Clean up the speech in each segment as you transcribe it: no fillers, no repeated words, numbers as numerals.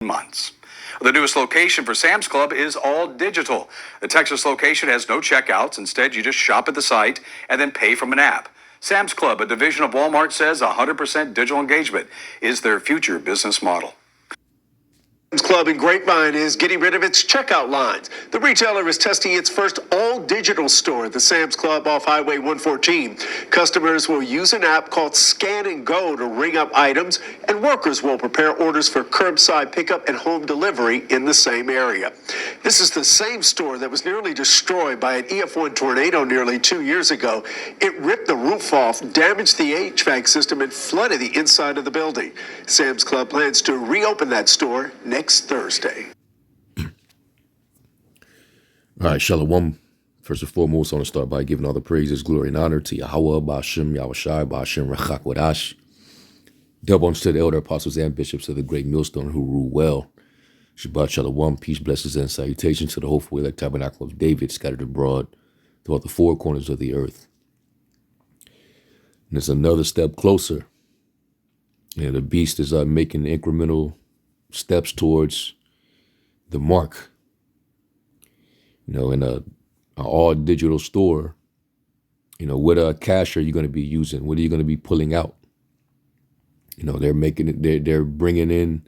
months. The newest location for Sam's Club is all digital. The Texas location has no checkouts. Instead, you just shop at the site and then pay from an app. Sam's Club, a division of Walmart, says 100% digital engagement is their future business model. Sam's Club in Grapevine is getting rid of its checkout lines. The retailer is testing its first all-digital store at the Sam's Club off Highway 114. Customers will use an app called Scan and Go to ring up items, and workers will prepare orders for curbside pickup and home delivery in the same area. This is the same store that was nearly destroyed by an EF1 tornado nearly 2 years ago. It ripped the roof off, damaged the HVAC system, and flooded the inside of the building. Sam's Club plans to reopen that store next Thursday. All right, Shalom. First and foremost, I want to start by giving all the praises, glory, and honor to Yahweh, Ba'ashem, Yahushai, Ba'ashem, Rachak, Wadash. Double honor to the elder apostles and bishops of the great millstone who rule well. Shabbat Shalom, peace, blessings, and salutations to the hopeful elect tabernacle of David scattered abroad throughout the four corners of the earth. And it's another step closer. And the beast is making incremental steps towards the mark. In an all digital store, what cash are you going to be using? What are you going to be pulling out? They're making it, they're bringing in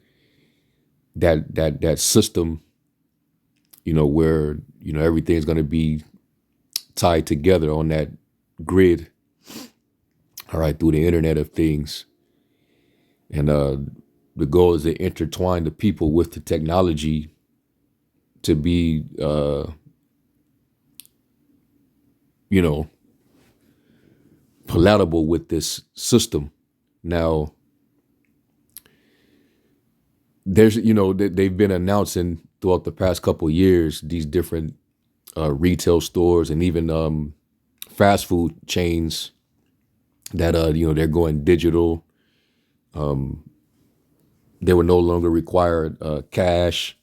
that system, where, everything's going to be tied together on that grid. All right. Through the Internet of Things. And, the goal is to intertwine the people with the technology to be, palatable with this system. Now, there's, they've been announcing throughout the past couple of years, these different retail stores and even fast food chains that, they're going digital. They will no longer require cash,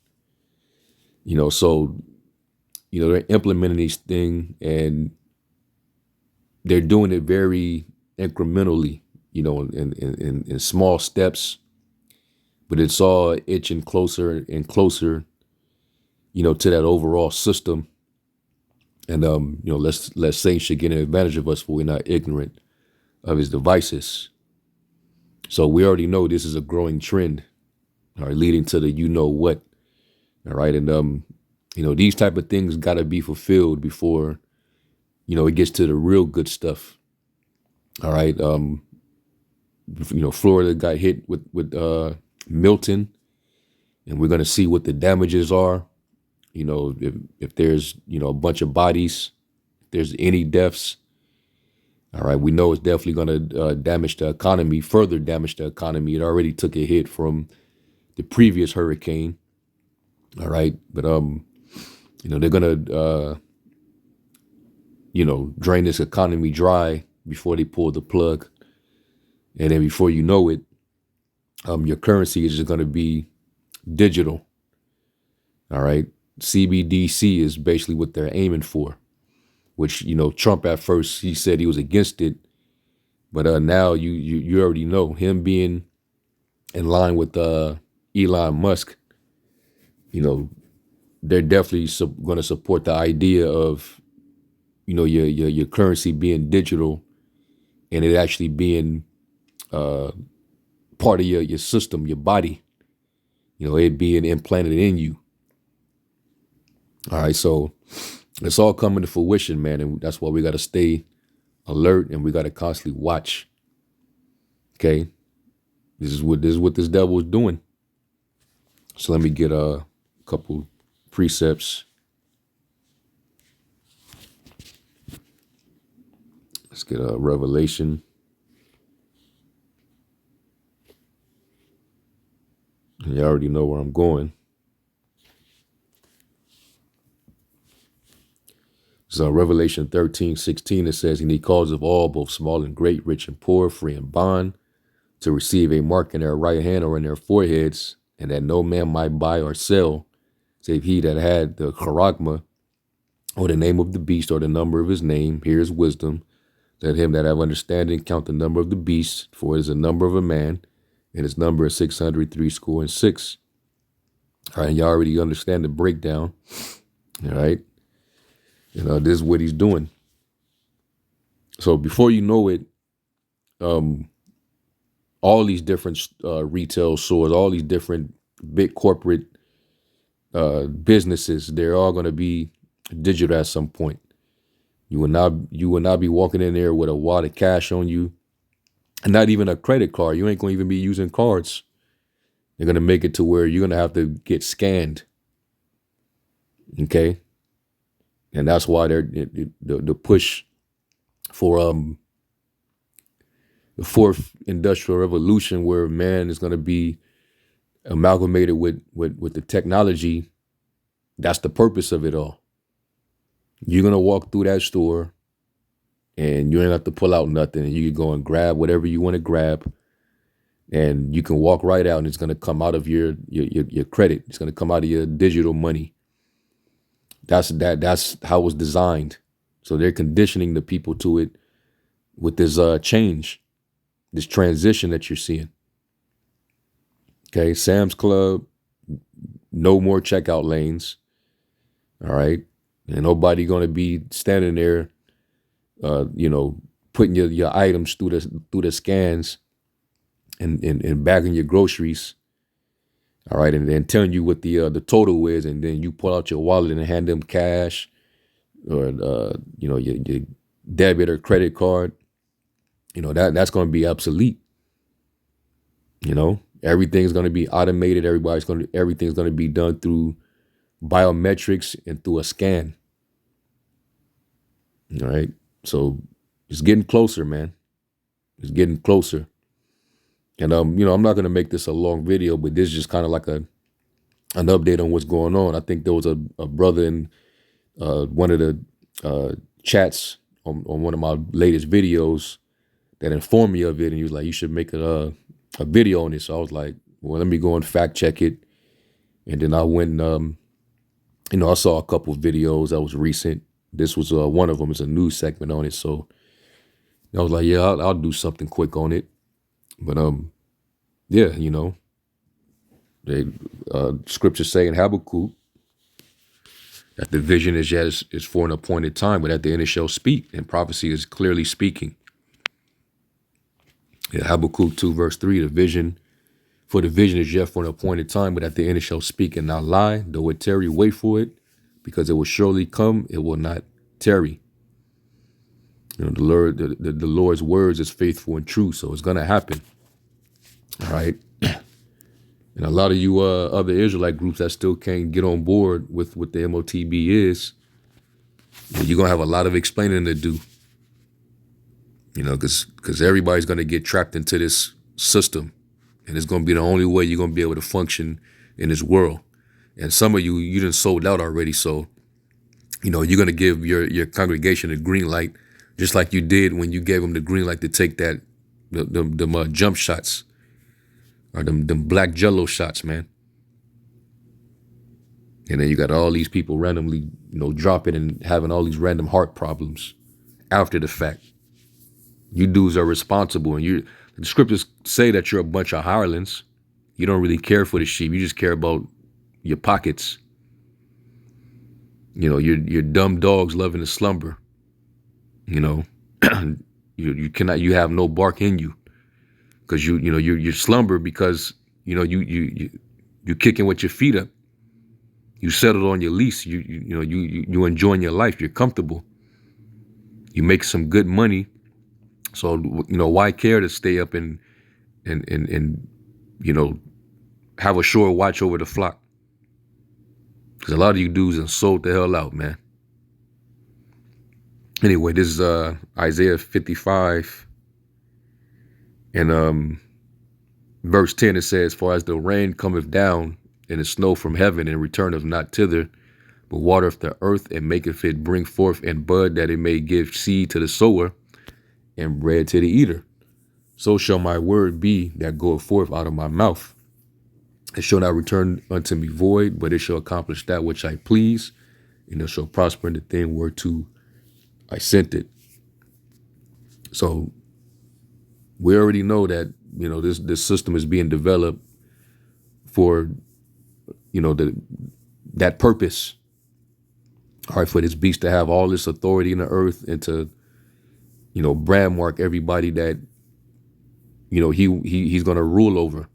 so, they're implementing these things and they're doing it very incrementally, in small steps, but it's all itching closer and closer, to that overall system. And, lest Satan should get an advantage of us, for we're not ignorant of his devices. So we already know this is a growing trend, all right, leading to the what, all right, and these type of things got to be fulfilled before, it gets to the real good stuff, all right. Florida got hit with Milton, and we're gonna see what the damages are. If there's a bunch of bodies, if there's any deaths. All right, we know it's definitely going to damage the economy, further damage the economy. It already took a hit from the previous hurricane. All right, but they're going to drain this economy dry before they pull the plug, and then before you know it, your currency is just going to be digital. All right, CBDC is basically what they're aiming for. Which, Trump at first, he said he was against it. But now you already know him being in line with Elon Musk, they're definitely going to support the idea of, your currency being digital and it actually being part of your system, your body, it being implanted in you. All right, so it's all coming to fruition, man, and that's why we got to stay alert and we got to constantly watch. Okay, this is what this devil is doing. So let me get a couple precepts. Let's get a Revelation. You already know where I'm going. So Revelation 13:16, it says, and he calls of all, both small and great, rich and poor, free and bond, to receive a mark in their right hand or in their foreheads, and that no man might buy or sell, save he that had the charagma, or the name of the beast, or the number of his name. Here is wisdom. Let him that have understanding count the number of the beast, for it is the number of a man, and his number is 636. All right, y'all already understand the breakdown. All right, this is what he's doing. So before you know it, all these different retail stores, all these different big corporate businesses, they're all going to be digital at some point. You will not be walking in there with a wad of cash on you, and not even a credit card. You ain't going to even be using cards. They're going to make it to where you're going to have to get scanned. Okay, and that's why the push for the fourth industrial revolution, where man is going to be amalgamated with the technology. That's the purpose of it all. You're going to walk through that store and you ain't have to pull out nothing, and you can go and grab whatever you want to grab, and you can walk right out, and it's going to come out of your credit. It's going to come out of your digital money. That's how it was designed. So they're conditioning the people to it with this change, this transition that you're seeing. Okay, Sam's Club, no more checkout lanes. All right, and nobody going to be standing there, putting your items through the scans and bagging your groceries. All right, and then telling you what the total is, and then you pull out your wallet and hand them cash, or your debit or credit card. That's going to be obsolete. Everything's going to be automated. Everything's going to be done through biometrics and through a scan. All right, so it's getting closer, man. It's getting closer. And I'm not going to make this a long video, but this is just kind of like an update on what's going on. I think there was a brother in one of the chats on one of my latest videos that informed me of it, and he was like, "You should make a video on this." So I was like, "Well, let me go and fact check it." And then I went, I saw a couple of videos that was recent. This was one of them. It's a news segment on it, so I was like, "Yeah, I'll do something quick on it." But yeah, they scriptures say in Habakkuk that the vision is for an appointed time, but at the end it shall speak, and prophecy is clearly speaking. Yeah, Habakkuk 2 verse 3, the vision is yet for an appointed time, but at the end it shall speak and not lie. Though it tarry, wait for it, because it will surely come, it will not tarry. The Lord's words is faithful and true, so it's gonna happen. All right. And a lot of you other Israelite groups that still can't get on board with what the MOTB is, you're going to have a lot of explaining to do, because everybody's going to get trapped into this system, and it's going to be the only way you're going to be able to function in this world. And some of you done sold out already, so, you're going to give your congregation a green light, just like you did when you gave them the green light to take the jump shots. Or them black jello shots, man. And then you got all these people randomly, dropping and having all these random heart problems after the fact. You dudes are responsible, and the scriptures say that you're a bunch of hirelings. You don't really care for the sheep. You just care about your pockets. You're dumb dogs loving to slumber. You have no bark in you. Because you slumber because you kicking with your feet up. You settled on your lease. You enjoying your life. You're comfortable. You make some good money. So why care to stay up and have a sure watch over the flock? Because a lot of you dudes have sold the hell out, man. Anyway, this is Isaiah 55. And verse 10, it says, "For as the rain cometh down, and the snow from heaven, and returneth not thither, but watereth the earth, and maketh it bring forth and bud, that it may give seed to the sower, and bread to the eater, so shall my word be that goeth forth out of my mouth. It shall not return unto me void, but it shall accomplish that which I please, and it shall prosper in the thing whereto I sent it." So we already know that this system is being developed for that purpose. All right, for this beast to have all this authority in the earth and to, brand mark everybody that, he's going to rule over.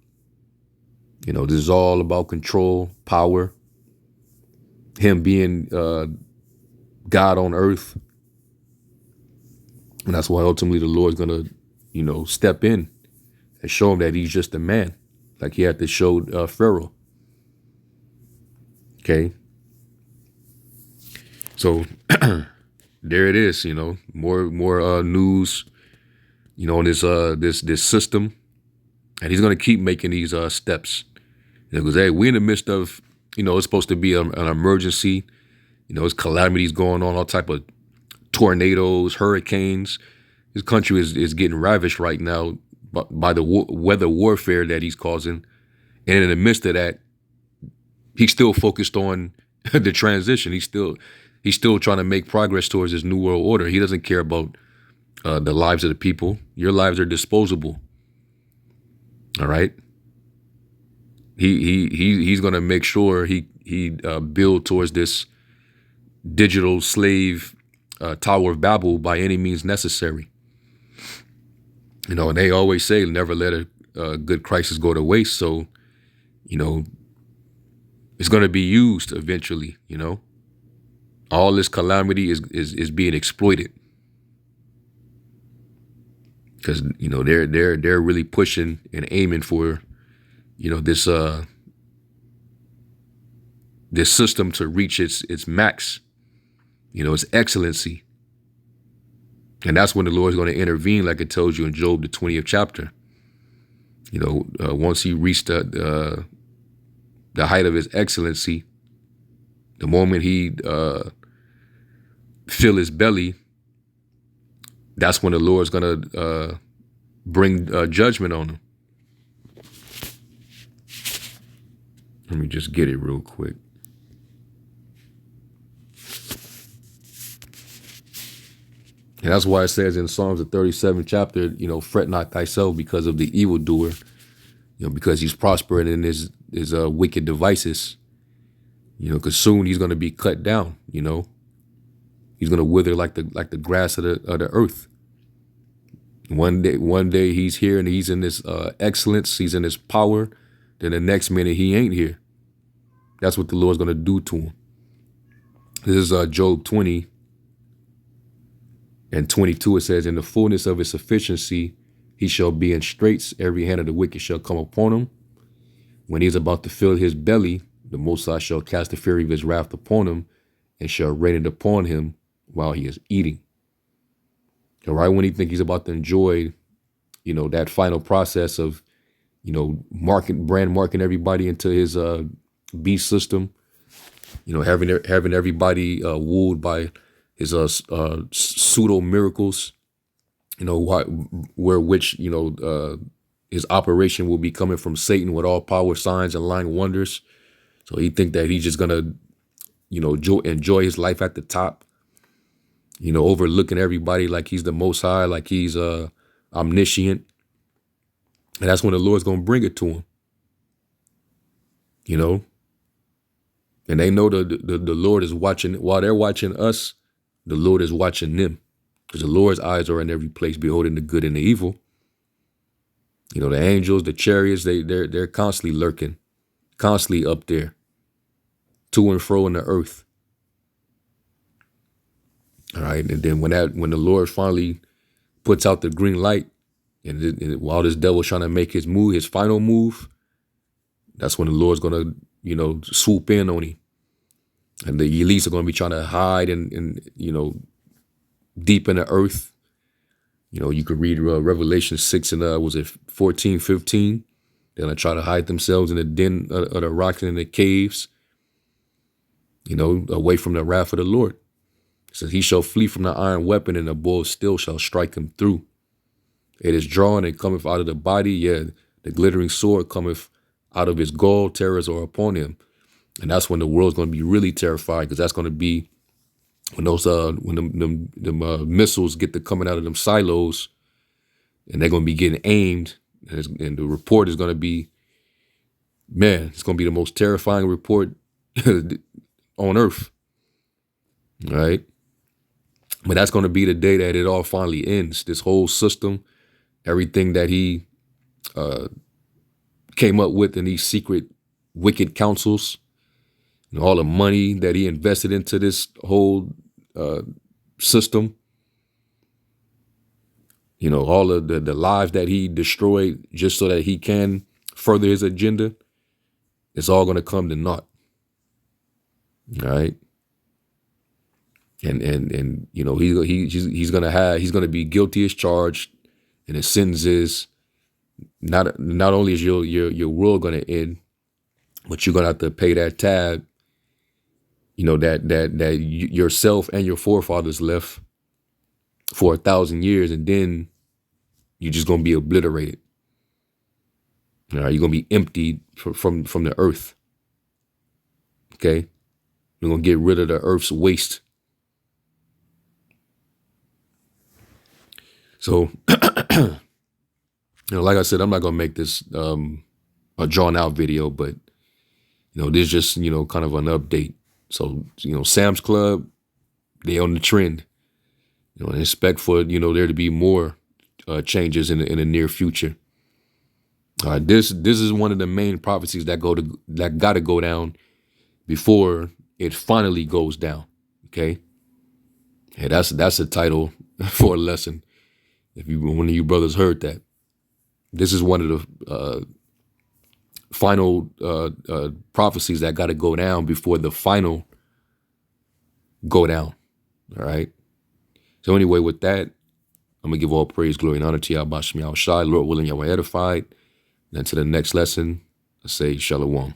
This is all about control, power, him being God on earth. And that's why ultimately the Lord's going to, step in and show him that he's just a man, like he had to show Pharaoh. Okay. So there it is, more news, on this system. And he's going to keep making these steps. Because, hey, we're in the midst of, it's supposed to be an emergency. There's calamities going on, all type of tornadoes, hurricanes. This country is getting ravished right now by the weather warfare that he's causing. And in the midst of that, he's still focused on the transition. He's still trying to make progress towards this new world order. He doesn't care about the lives of the people. Your lives are disposable. All right. He's going to make sure he build towards this digital slave Tower of Babel by any means necessary. And they always say never let a good crisis go to waste. So, it's going to be used eventually. All this calamity is being exploited because they're really pushing and aiming for this system to reach its max, its excellency. And that's when the Lord's going to intervene, like it tells you in Job, the 20th chapter. Once he reached the height of his excellency, the moment he fill his belly, that's when the Lord's going to bring judgment on him. Let me just get it real quick. And that's why it says in Psalms the 37th chapter, fret not thyself because of the evildoer, because he's prospering in his wicked devices, because soon he's going to be cut down, he's going to wither like the grass of the earth. One day he's here and he's in this excellence, he's in his power. Then the next minute he ain't here. That's what the Lord's going to do to him. This is Job 20 and 22. It says, in the fullness of his sufficiency, he shall be in straits. Every hand of the wicked shall come upon him. When he is about to fill his belly, the Most High shall cast the fury of his wrath upon him and shall rain it upon him while he is eating. And right when he think he's about to enjoy, that final process of, brand marking everybody into his beast system, having everybody wooed by his pseudo miracles, which his operation will be coming from Satan with all power, signs, and lying wonders. So he think that he's just gonna, enjoy his life at the top, overlooking everybody like he's the Most High, like he's omniscient. And that's when the Lord's going to bring it to him, and they know the Lord is watching. While they're watching us, the Lord is watching them, because the Lord's eyes are in every place, beholding the good and the evil. The angels, the chariots, they're constantly lurking, constantly up there, to and fro in the earth. All right. And then when the Lord finally puts out the green light, and while this devil's trying to make his move, his final move, that's when the Lord's going to, swoop in on him. And the elites are going to be trying to hide and deep in the earth. You could read Revelation 6 and was it 14, 15? They're going to try to hide themselves in the den of the rocks and in the caves, away from the wrath of the Lord. It says, he shall flee from the iron weapon, and the bow of steel shall strike him through. It is drawn and cometh out of the body, yeah, the glittering sword cometh out of his gall, terrors are upon him. And that's when the world's going to be really terrified, because that's going to be when those the missiles get to coming out of them silos, and they're going to be getting aimed, and the report is going to be man, it's going to be the most terrifying report on earth. All right. But that's going to be the day that it all finally ends. This whole system, everything that he came up with in these secret, wicked councils, and all the money that he invested into this whole system, you know, all of the lives that he destroyed just so that he can further his agenda, it's all going to come to naught. All right. And you know, he's gonna be guilty as charged, and his sentence is not only is your world gonna end, but you're gonna have to pay that tab, you know, that yourself and your forefathers left for 1,000 years, and then you're just gonna be obliterated. All right, you're gonna be emptied from the earth. Okay, you're gonna get rid of the earth's waste. So, you know, like I said, I'm not gonna make this a drawn out video, but you know, this is just, you know, kind of an update. So, you know, Sam's Club, they on the trend. You know, and expect for, you know, there to be more changes in the near future. This is one of the main prophecies that got to go down before it finally goes down. Okay, hey, that's a title for a lesson. If one of you brothers heard that, this is one of the final prophecies that got to go down before the final go down. All right. So anyway, with that, I'm gonna give all praise, glory, and honor to Yahweh Shai, Lord willing, Yahweh edified. And to the next lesson, I say Shalom.